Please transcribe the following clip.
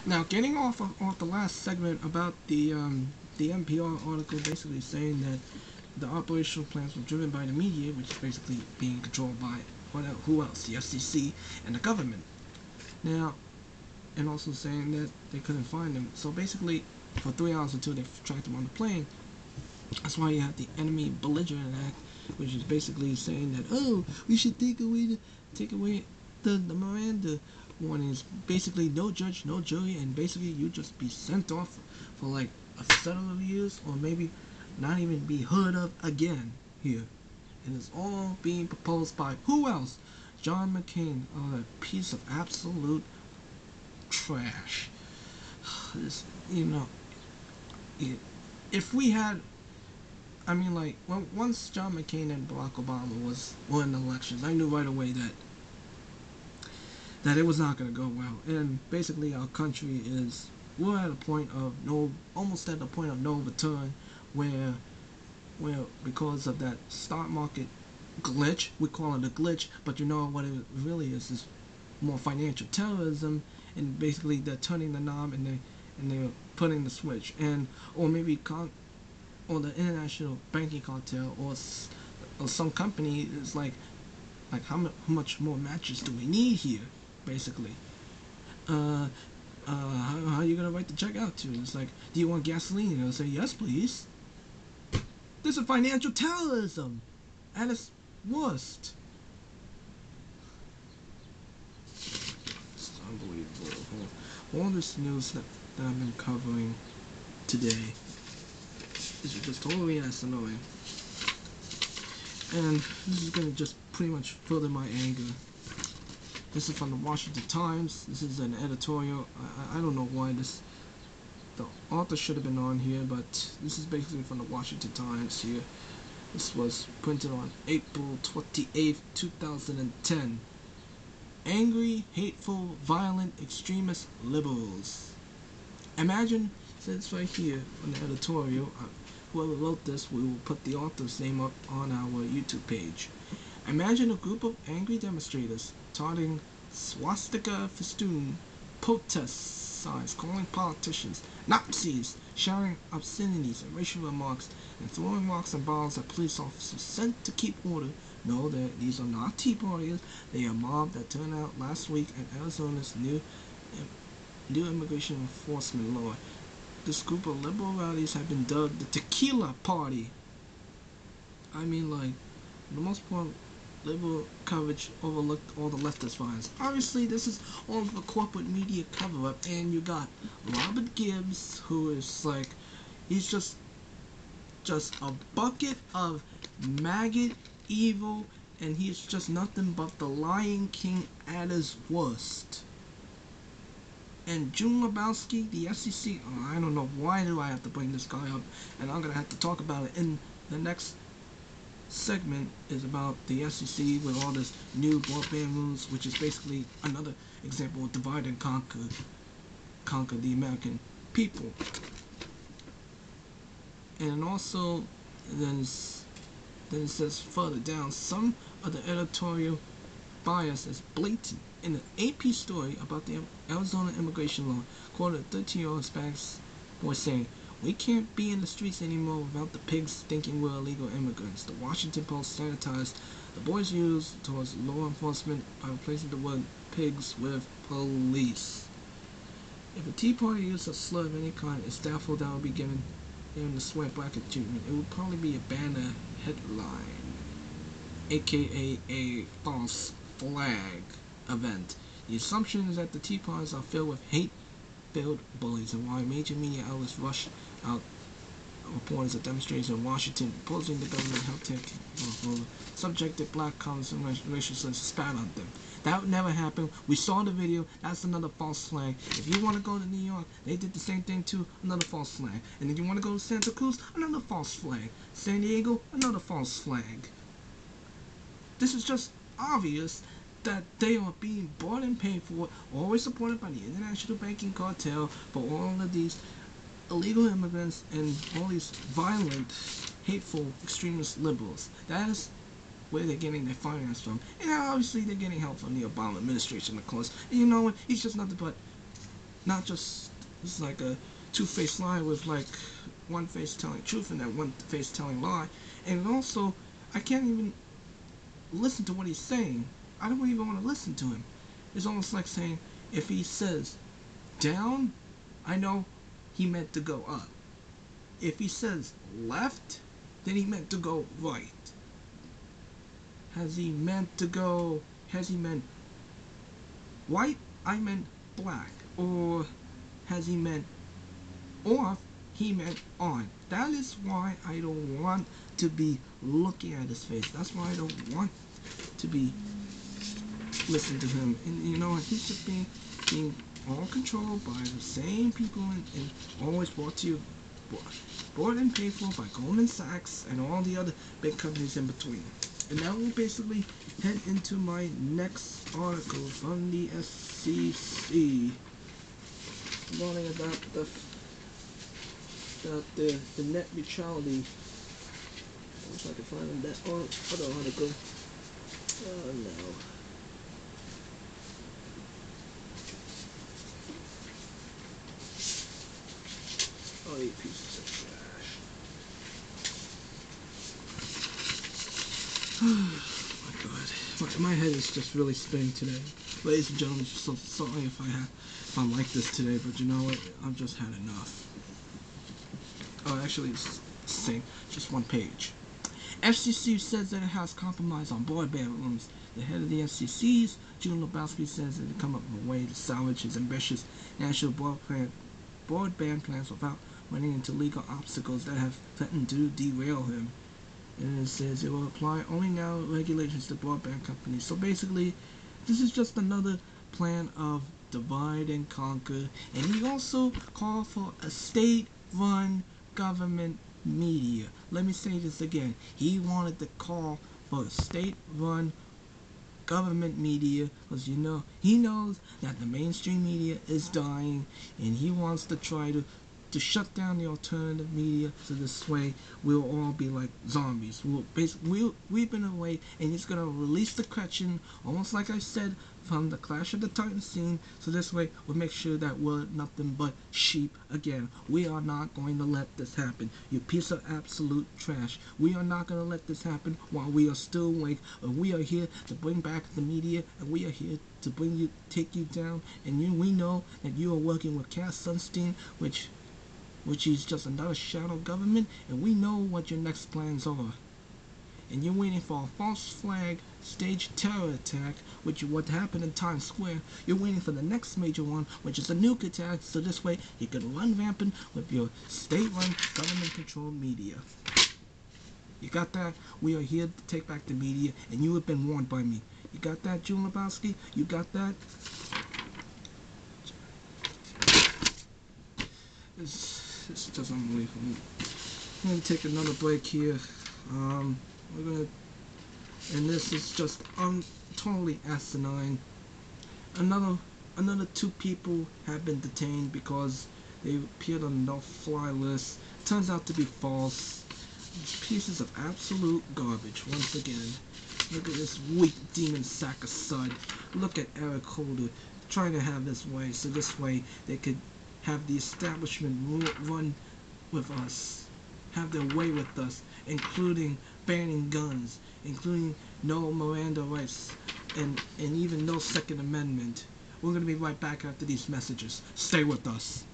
Now, getting off the last segment about the NPR article, basically saying that the operational plans were driven by the media, which is basically being controlled by who else? The FCC and the government. Now, and also saying that they couldn't find them. So basically, for 3 hours until they tracked them on the plane. That's why you have the Enemy Belligerent Act, which is basically saying that, oh, we should take away the Miranda warnings. Basically, no judge, no jury, and basically you just be sent off for like a set of years, or maybe not even be heard of again here. And it's all being proposed by who else? John McCain, a piece of absolute trash. This, if we had, I mean, like, once John McCain and Barack Obama were in the elections, I knew right away that it was not going to go well. And basically, our country we're at a point of almost at the point of no return, where because of that stock market glitch, we call it a glitch, but you know what it really is more financial terrorism, and basically they're turning the knob and they're putting the switch, or maybe or the international banking cartel, or some company is like how much more matches do we need here, basically. How are you gonna write the check out to? It's like, do you want gasoline? They'll say, yes, please. This is financial terrorism at its worst. It's unbelievable. All this news that I've been covering today is just totally annoying. And this is going to just pretty much further my anger. This is from the Washington Times. This is an editorial. I don't know why the author should have been on here, but this is basically from the Washington Times here. This was printed on April 28th, 2010. Angry, hateful, violent, extremist liberals. Imagine, says right here on the editorial, whoever wrote this, we will put the author's name up on our YouTube page. Imagine a group of angry demonstrators taunting swastika festoon protest signs, calling politicians Nazis, shouting obscenities and racial remarks, and throwing rocks and bottles at police officers sent to keep order. No, these are not Tea Partiers. They are a mob that turned out last week in Arizona's new immigration enforcement law. This group of liberal rowdies have been dubbed the Tequila Party. I mean, like, for the most part, liberal coverage overlooked all the leftist violence. Obviously, this is all of the corporate media cover-up, and you got Robert Gibbs, who is like, he's just a bucket of maggot evil, and he's just nothing but the Lion King at his worst. And June Lebowski, the FCC, I don't know why do I have to bring this guy up, and I'm gonna have to talk about it in the next segment. Is about the FCC with all this new broadband rules, which is basically another example of divide and conquer the American people. And also, then it says further down, some of the editorial bias is blatant. In an AP story about the Arizona immigration law, quoted a 13-year-old Hispanic boy saying, "We can't be in the streets anymore without the pigs thinking we're illegal immigrants." The Washington Post sanitized the boy's views towards law enforcement by replacing the word pigs with police. If a Tea Party used a slur of any kind, it's doubtful that would be given the sweat bracket treatment. It would probably be a banner headline, aka a false flag event. The assumption is that the Tea Parties are filled with hate-filled bullies, and why major media outlets rushed out reporters of demonstrations in Washington opposing the government health subjected black comments and racial slurs spat on them. That would never happen. We saw the video. That's another false flag. If you want to go to New York, they did the same thing too. Another false flag. And if you want to go to Santa Cruz, another false flag. San Diego, another false flag. This is just obvious that they are being bought and paid for, always supported by the international banking cartel, for all of these illegal immigrants and all these violent, hateful, extremist liberals. That is where they're getting their finance from. And obviously they're getting help from the Obama administration, of course. And you know what? He's just nothing but not just it's like a two-faced lie with like one face telling truth and then one face telling lie. And also, I can't even listen to what he's saying. I don't even want to listen to him. It's almost like saying if he says down, I know he meant to go up. If he says left, then he meant to go right. Has he meant white? I meant black. Or has he meant off? He meant on. That is why I don't want to be looking at his face. That's why I don't want to be listening to him. And you know, he's just being all controlled by the same people and always brought to you, bought and paid for by Goldman Sachs and all the other big companies in between. And now we'll basically head into my next article from the SEC, warning about the net neutrality. I wish I could find that other article. Oh no. Oh, you pieces of trash. Oh my god. My head is just really spinning today. Ladies and gentlemen, so sorry if I'm like this today, but you know what? I've just had enough. Oh, actually, it's the same. Just one page. FCC says that it has compromised on broadband rooms. The head of the FCC's, Junis G, says that it come up with a way to salvage his ambitious national broadband plans without running into legal obstacles that have threatened to derail him. And it says it will apply only now regulations to broadband companies. So basically, this is just another plan of divide and conquer. And he also called for a state-run government media. Let me say this again. He wanted to call for a state-run government media because you know he knows that the mainstream media is dying, and he wants to try to shut down the alternative media, so this way we'll all be like zombies. We'll been away, and he's gonna release the Gretchen, almost like I said, from the Clash of the Titans scene, so this way we'll make sure that we're nothing but sheep again. We are not going to let this happen, you piece of absolute trash. We are not going to let this happen while we are still awake. We are here to bring back the media, and we are here to take you down. And we know that you are working with Cass Sunstein, which is just another shadow government, and we know what your next plans are. And you're waiting for a false flag staged terror attack, which is what happened in Times Square. You're waiting for the next major one, which is a nuke attack, so this way you can run rampant with your state-run, government-controlled media. You got that? We are here to take back the media, and you have been warned by me. You got that, Junis G? You got that? It's just unbelievable. I'm going to take another break here. We're going to, and this is just totally asinine. Another two people have been detained because they appeared on the no-fly list. Turns out to be false. Pieces of absolute garbage once again. Look at this weak demon sack of sud. Look at Eric Holder trying to have this way, so this way they could have the establishment run with us, have their way with us, including banning guns, including no Miranda rights, and even no Second Amendment. We're going to be right back after these messages. Stay with us.